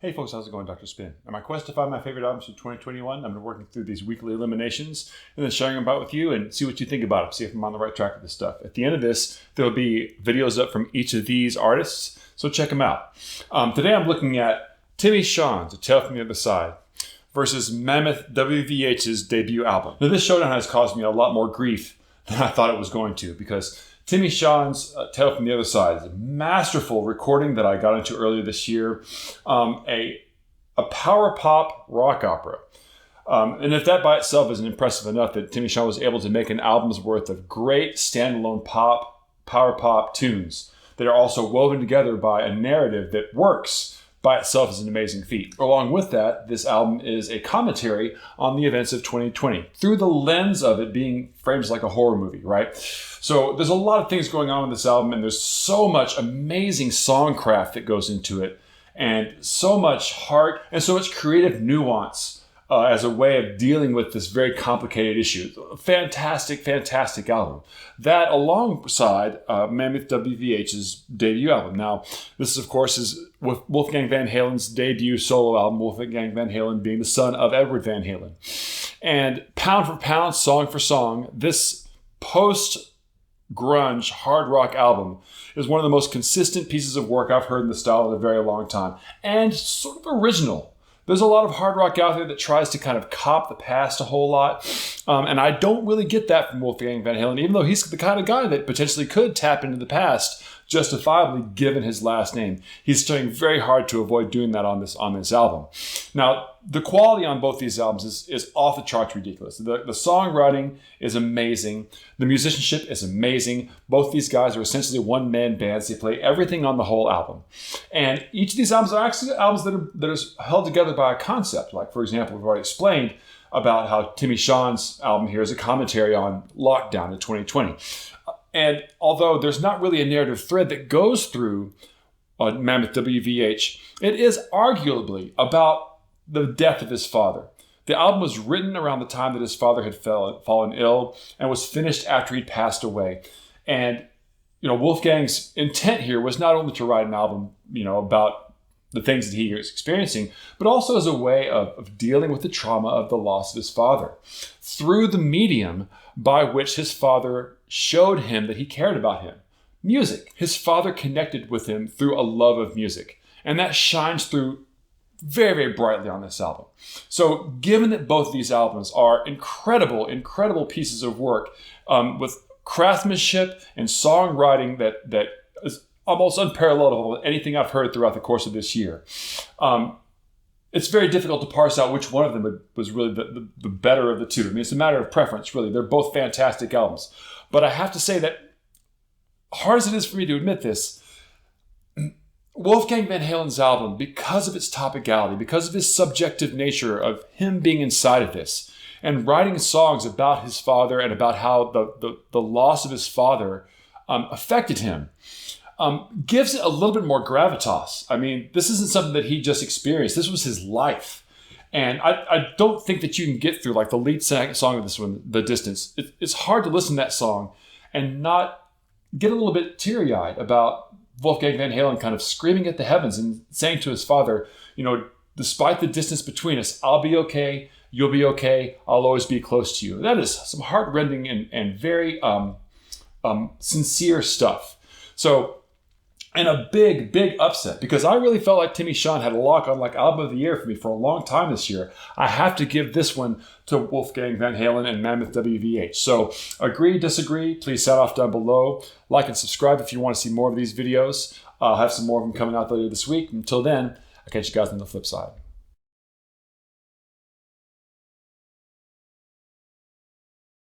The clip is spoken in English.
Hey folks, how's it going? Dr. Spin. On my quest to find my favorite albums for 2021, I've been working through these weekly eliminations and then sharing them about with you and see what you think about them, see if I'm on the right track with this stuff. At the end of this, there'll be videos up from each of these artists, so check them out. Today I'm looking at Timmy Sean's A Tale from the Other Side versus Mammoth WVH's debut album. Now this showdown has caused me a lot more grief than I thought it was going to, because Timmy Sean's Tale from the Other Side is a masterful recording that I got into earlier this year, a power pop rock opera. And if that by itself isn't impressive enough that Timmy Sean was able to make an album's worth of great standalone power pop tunes that are also woven together by a narrative that works by itself is an amazing feat. Along with that, this album is a commentary on the events of 2020 through the lens of it being framed like a horror movie, right? So there's a lot of things going on with this album, and there's so much amazing songcraft that goes into it, and so much heart and so much creative nuance as a way of dealing with this very complicated issue. Fantastic, fantastic album. That alongside Mammoth WVH's debut album. Now, this of course is with Wolfgang Van Halen's debut solo album, Wolfgang Van Halen being the son of Edward Van Halen. And pound for pound, song for song, this post-grunge hard rock album is one of the most consistent pieces of work I've heard in the style in a very long time. And sort of original. There's a lot of hard rock out there that tries to kind of cop the past a whole lot. And I don't really get that from Wolfgang Van Halen, even though he's the kind of guy that potentially could tap into the past justifiably given his last name. He's trying very hard to avoid doing that on this album. Now, the quality on both these albums is off the charts ridiculous. The songwriting is amazing. The musicianship is amazing. Both these guys are essentially one-man bands. They play everything on the whole album. And each of these albums are actually albums that are held together by a concept. Like, for example, we've already explained about how Timmy Sean's album here is a commentary on lockdown in 2020. And although there's not really a narrative thread that goes through Mammoth WVH, it is arguably about the death of his father. The album was written around the time that his father had fallen ill and was finished after he'd passed away. And, Wolfgang's intent here was not only to write an album, about the things that he was experiencing, but also as a way of dealing with the trauma of the loss of his father through the medium by which his father showed him that he cared about him. Music. His father connected with him through a love of music. And that shines through very, very brightly on this album. So given that both of these albums are incredible, incredible pieces of work with craftsmanship and songwriting that is almost unparalleled with anything I've heard throughout the course of this year. It's very difficult to parse out which one of them was really the better of the two. I mean, it's a matter of preference, really. They're both fantastic albums. But I have to say that, hard as it is for me to admit this, Wolfgang Van Halen's album, because of its topicality, because of his subjective nature of him being inside of this, and writing songs about his father and about how the loss of his father affected him, gives it a little bit more gravitas. I mean, this isn't something that he just experienced. This was his life. And I don't think that you can get through, like the lead song of this one, The Distance. It's hard to listen to that song and not get a little bit teary-eyed about Wolfgang Van Halen kind of screaming at the heavens and saying to his father, despite the distance between us, I'll be okay, you'll be okay, I'll always be close to you. That is some heart-rending and very sincere stuff. So, and a big, big upset, because I really felt like Timmy Sean had a lock on like album of the year for me for a long time this year. I have to give this one to Wolfgang Van Halen and Mammoth WVH. So agree, disagree, please sound off down below. Like and subscribe if you want to see more of these videos. I'll have some more of them coming out later this week. Until then, I'll catch you guys on the flip side.